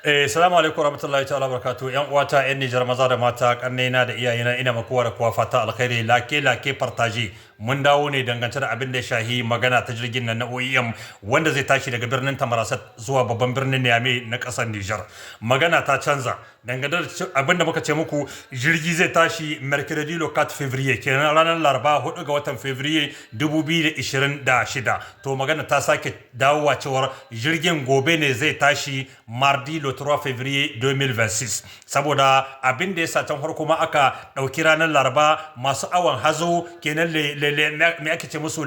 Salamu alaikum warahmatullahi ta'ala barakatuh yan uwata yan Nijar maza da mata kannena da iyayena ina makuwa da kuwa fata alkhairi lake partage mun dawo ne dangance da abin da ya shahi magana ta jirgin nan na OEM wanda zai tashi daga birnin Tamarasat zuwa babban birnin Niamey na kasar Nijar. Magana ta canza dangane da abin da muka ce muku jirgi zai tashi mercredi le 4 février kenan ranar Laraba 4 ga watan Février 2026 to magana ta sake dawowa cewar jirgin gobe ne zai tashi mardi le 3 février 2026 saboda abin da ya sa can farko ma aka dauki ranar Laraba masu awan hazo kenan me ake ce musu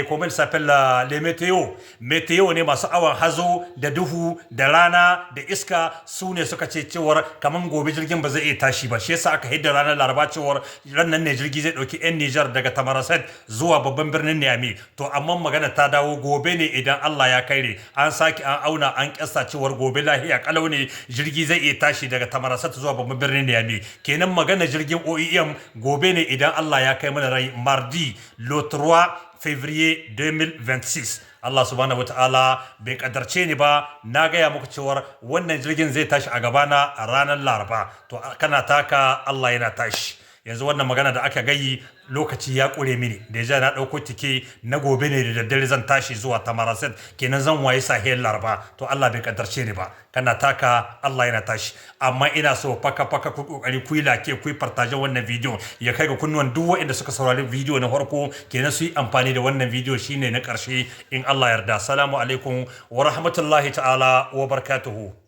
comment il s'appelle les météo ne masu awan hazo da duhu da rana da iska su ne suka ce cewar kaman gobe jirgin ba zai iya tashi ba shi yasa aka hidda ranar Laraba cewar ranar ne jirgi zai dauki yan Nijar daga Tamarasat zuwa babban birnin Niamey to amma magana ta dawo gobe ne idan Allah ya kaire an saki an auna an kissa cewar gobe lahiya kalau ne jirgi zai iya tashi daga Tamarasat zuwa babban birnin Niamey kenan magana jirgin OEM gobe ne idan Allah ya kai mana rai mardi le 3 février 2026 Allah subhanahu wataala bai kadarce ni ba na gaya muku cewar wannan jirgin zai tashi a gabana a ranar Laraba to kana taka Allah yana tashi yanzu wannan magana da aka gayi lokaci ya kure mini da ya na dauko tike na gobe ne da daddare zan tashi zuwa Tamarasat kenan zan waye sahiyar Laraba to Allah bai kaddarce ni ba kana taka Allah yana tashi amma ina so faka ku kokari ku like ku partage wannan video ya kai ga kunnuwan duk waɗanda suka saurari video na farko kenan su yi amfani da wannan video shine na karshe in Allah yarda assalamu alaikum wa rahmatullahi ta'ala wa barakatuhu.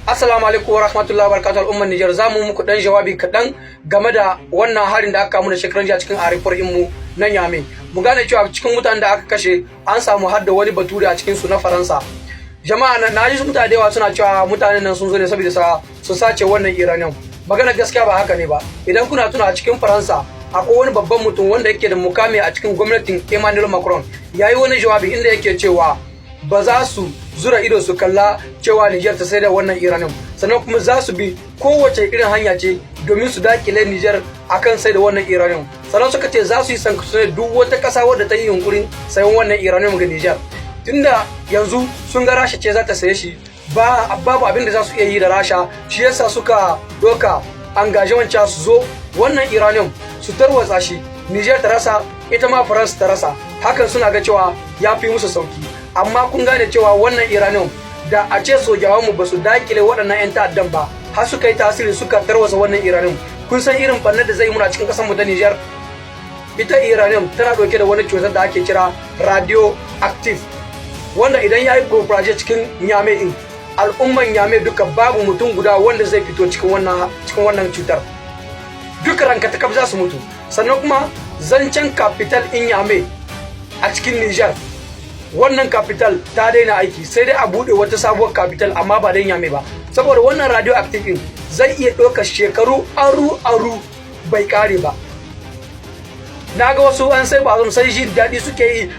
Assalamu alaikum wa rahmatullahi wa barakatuh al'ummar Nijar zamu muku dan jawabi kaɗan game da wannan harin da aka kamu da shekaran jiya cikin arifar mu na Niamey. Mu gane cewa cikin mutanen da aka kashe an samu har da wani bature a cikin su na Faransa. Jama'a na ji mutane da yawa suna cewa mutanen nan sun zo ne saboda su sace wannan Iranian. Magana gaskiya ba haka ne ba. Idan kuna tuna a cikin Faransa akwai wani babban mutum wanda yake da mukami a cikin gwamnatin Emmanuel Macron yayi wani jawabi inda yake cewa ba za su zura ido su kalla cewa Niger ta sai da wannan Iranium sannan kuma za su bi kowace irin hanya ce domin su dakile Niger akan sai da wannan Iranium sannan suka ce za su yi sankcione duk wata kasa wadda ta yi yunkurin sayan wannan Iranium ga Niger tunda yanzu sun ga Rasha ce za ta saye shi babu abin da za su iya yi da Rasha shi yasa suka doka engagement cewa su zo wannan Iranium su tarwatsa shi Niger ta rasa ita ma France ta rasa hakan suna ga cewa ya fi musu sauki amma kun gane cewa wannan Iranium da a ce sojawanmu ba su dakile waɗannan 'yan ta'addan ba har suka yi tasiri suka tarwasa wannan Iranium kun san irin bannar da zai muna cikin ƙasar mu ta Niger ita Iranium tana ɗauke da wani cutar da ake kira radioactive wanda idan ya yi propagate cikin Niamey din al'umman Niamey duka babu mutum guda wanda zai fito cikin wannan cutar duka ranka ta za su mutu sannan kuma zancen capital in Niamey a cikin Niger wannan capital ta daina aiki sai dai a bude wata sabuwar capital amma ba dai Niamey ba saboda wannan radioactive din zai iya ɗaukar shekaru aru bai kare ba naga wasu an sai ba sai shi daɗi suke yi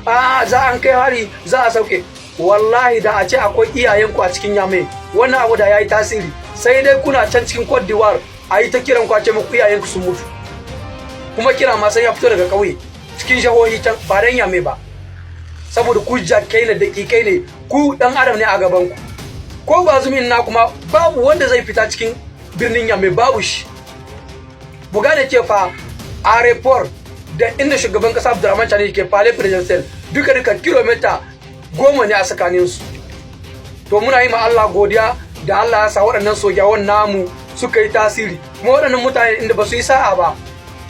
za an kai hari za a sauke wallahi da a ce akwai iyayenku a cikin Niamey wannan abu da yayi tasiri sai dai kuna can cikin Cote d'Ivoire ayi ta kiran ku a ce muku iyayenku sun mutu kuma kira ma sai ya fito daga ƙauye cikin jahohi can ba dai Niamey ba saboda ku jakai ne dakikai ne ku dan adam ne a gaban ku ko ba zumin na kuma babu wanda zai fita cikin birnin Niamey babu shi bu gane ce fa airport da inda shugaban kasa Abdurrahman Chani ke Palais Presidential duka kilomita 10 ne a tsakanin su to muna yi ma Allah godiya da Allah ya sa waɗannan sojawan namu suka yi tasiri kuma waɗannan mutane inda ba su yi sa'a ba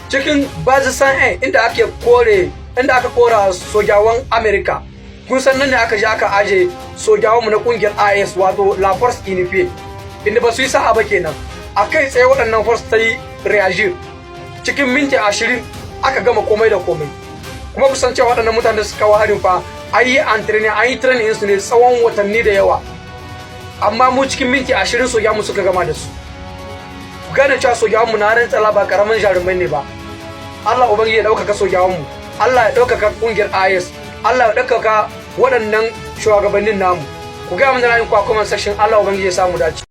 cikin Bazisan inda aka kora sojawan America kun san nan ne aka je aka aje sojawan mu na kungiyar IS wato La Force Unifiée inda ba su yi sa'a ba kenan akai tsaye waɗannan force ta yi reagir cikin minti 20 aka gama komai da komai kuma kusan cewa waɗannan mutanen suka kawo harin fa an yi training su ne tsawon watanni da yawa amma mu cikin minti 20 sojawan mu suka gama da su gane cewa sojawan mu na rantsala ba karamin jarumai ne ba Allah ubangiji ya ɗaukaka sojawan mu Allah ya ɗaukaka ƙungiyar IS Allah ya ɗaukaka waɗannan shugabannin namu ku ga mun da ra'ayin ku a comment section Allah ubangiji ya samu dace